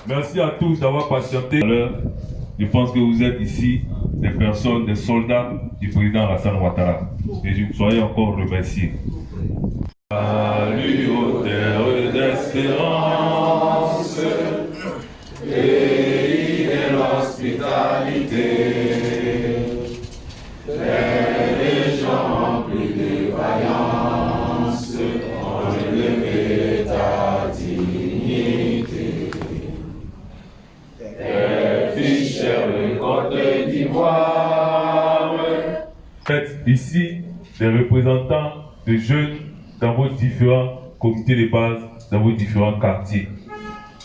Merci à tous d'avoir patienté. Je pense que vous êtes ici des personnes, des soldats du président Alassane Ouattara. Et je vous soyez encore remerciés. Salut aux terres d'espérance, pays de l'hospitalité, les gens remplis de vaillance ont élevé ta dignité. Tes filles chères de Côte d'Ivoire. Faites ici des représentants de jeunes dans vos différents comités de base, dans vos différents quartiers.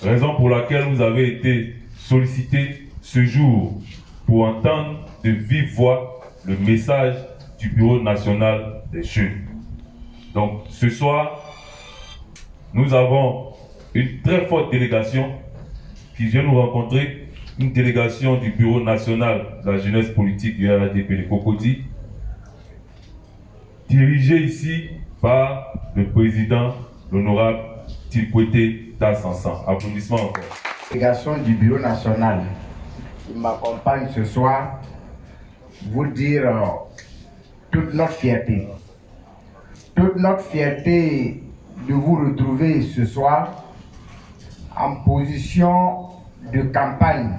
Raison pour laquelle vous avez été sollicité ce jour pour entendre de vive voix le message du Bureau national des jeunes. Donc ce soir, nous avons une très forte délégation qui vient nous rencontrer, une délégation du Bureau national de la jeunesse politique du RADP de Cocody, dirigée ici par le président, l'honorable Tilkwete Tassansan. Applaudissements encore. Délégation du Bureau national qui m'accompagne ce soir, vous dire toute notre fierté. Toute notre fierté de vous retrouver ce soir en position de campagne,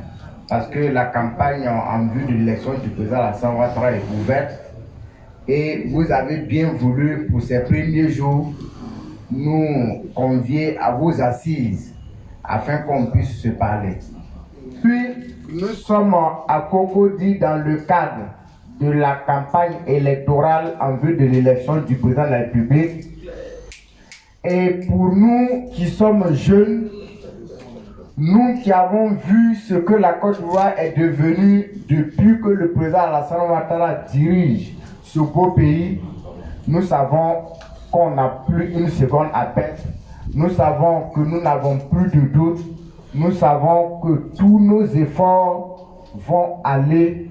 parce que la campagne en vue de l'élection du président Alassane Ouattara est ouverte. Et vous avez bien voulu, pour ces premiers jours, nous convier à vos assises afin qu'on puisse se parler. Puis, nous sommes à Cocody dans le cadre de la campagne électorale en vue de l'élection du président de la République. Et pour nous qui sommes jeunes, nous qui avons vu ce que la Côte d'Ivoire est devenue depuis que le président Alassane Ouattara dirige ce beau pays, nous savons qu'on n'a plus une seconde à perdre. Nous savons que nous n'avons plus de doute. Nous savons que tous nos efforts vont aller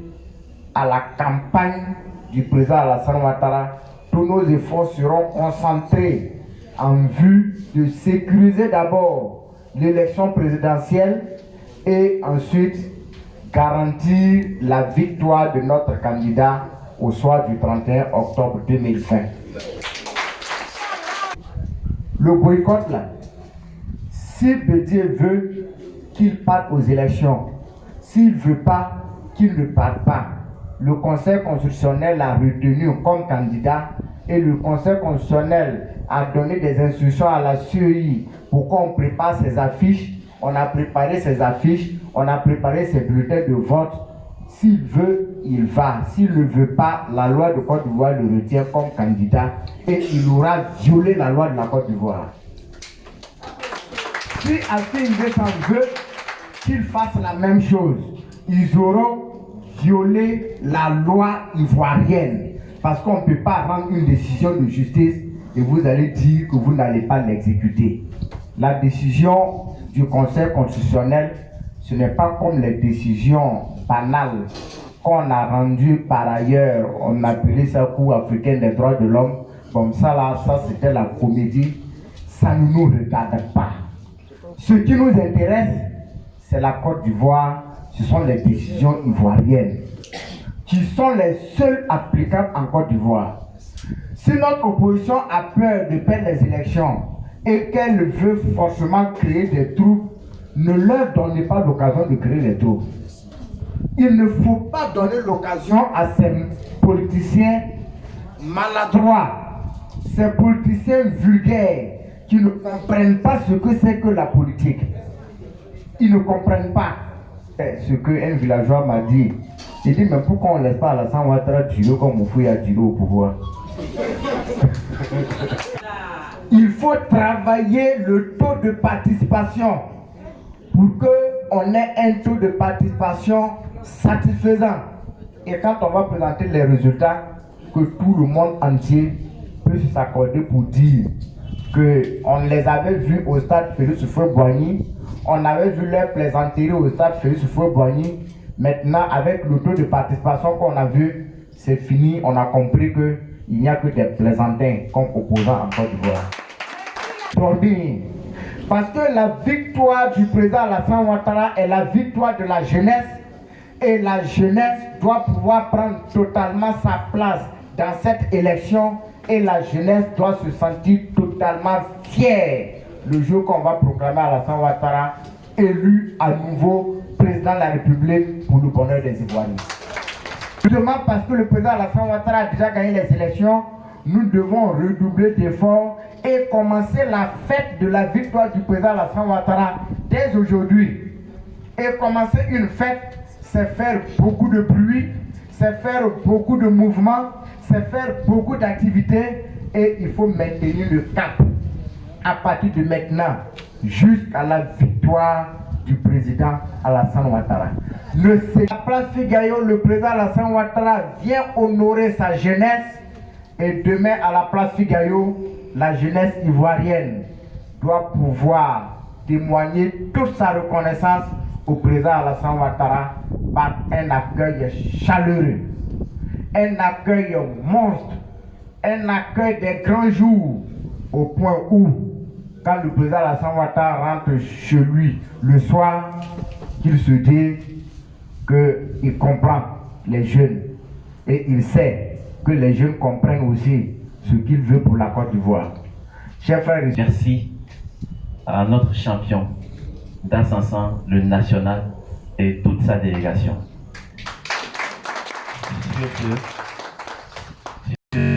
à la campagne du président Alassane Ouattara. Tous nos efforts seront concentrés en vue de sécuriser d'abord l'élection présidentielle et ensuite garantir la victoire de notre candidat au soir du 31 octobre 2020. Le boycott là, si Bédier veut qu'il parte aux élections, s'il ne veut pas qu'il ne parte pas, le Conseil constitutionnel l'a retenu comme candidat et le Conseil constitutionnel a donné des instructions à la CEI pour qu'on prépare ses affiches. On a préparé ses affiches, on a préparé ses bulletins de vote. S'il veut, il va. S'il ne veut pas, la loi de Côte d'Ivoire le retient comme candidat et il aura violé la loi de la Côte d'Ivoire. Si Alpha Indesan veut qu'il fasse la même chose, ils auront violé la loi ivoirienne. Parce qu'on ne peut pas rendre une décision de justice et vous allez dire que vous n'allez pas l'exécuter. La décision du Conseil constitutionnel, ce n'est pas comme les décisions banales qu'on a rendues par ailleurs. On appelait ça Cour africaine des droits de l'homme. Comme ça, là, ça c'était la comédie. Ça ne nous regarde pas. Ce qui nous intéresse, c'est la Côte d'Ivoire. Ce sont les décisions ivoiriennes qui sont les seules applicables en Côte d'Ivoire. Si notre opposition a peur de perdre les élections et qu'elle veut forcément créer des troupes, ne leur donnez pas l'occasion de créer des troupes. Il ne faut pas donner l'occasion à ces politiciens maladroits, ces politiciens vulgaires qui ne comprennent pas ce que c'est que la politique. Ils ne comprennent pas ce qu'un villageois m'a dit. Il dit, mais pourquoi on ne laisse pas Alassane Ouattara tuer comme Moufoué a tué au pouvoir? Il faut travailler le taux de participation pour qu'on ait un taux de participation satisfaisant. Et quand on va présenter les résultats, que tout le monde entier peut s'accorder pour dire qu'on les avait vus au stade Félix Houphouët-Boigny, on avait vu leur plaisanterie au stade Félix Houphouët-Boigny, Maintenant, avec le taux de participation qu'on a vu, c'est fini. On a compris qu'il n'y a que des plaisantins comme opposants en Côte d'Ivoire. Parce que la victoire du président Alassane Ouattara est la victoire de la jeunesse. Et la jeunesse doit pouvoir prendre totalement sa place dans cette élection. Et la jeunesse doit se sentir totalement fière le jour qu'on va proclamer Alassane Ouattara élu à nouveau président de la République pour le bonheur des Ivoiriens. Justement parce que le président Alassane Ouattara a déjà gagné les élections, nous devons redoubler d'efforts et commencer la fête de la victoire du président Alassane Ouattara dès aujourd'hui. Et commencer une fête, c'est faire beaucoup de bruit, c'est faire beaucoup de mouvements, c'est faire beaucoup d'activités et il faut maintenir le cap à partir de maintenant jusqu'à la victoire du président Alassane Ouattara. La place Figayo, le président Alassane Ouattara vient honorer sa jeunesse et demain à la place Figayo, la jeunesse ivoirienne doit pouvoir témoigner toute sa reconnaissance au président Alassane Ouattara par un accueil chaleureux, un accueil monstre, un accueil des grands jours, au point où, quand le président Alassane Ouattara rentre chez lui le soir, qu'il se dit qu'il comprend les jeunes et il sait que les jeunes comprennent aussi ce qu'il veut pour la Côte d'Ivoire. Chers frères et sœurs, merci à notre champion d'Ascension, le national et toute sa délégation. Sur ce,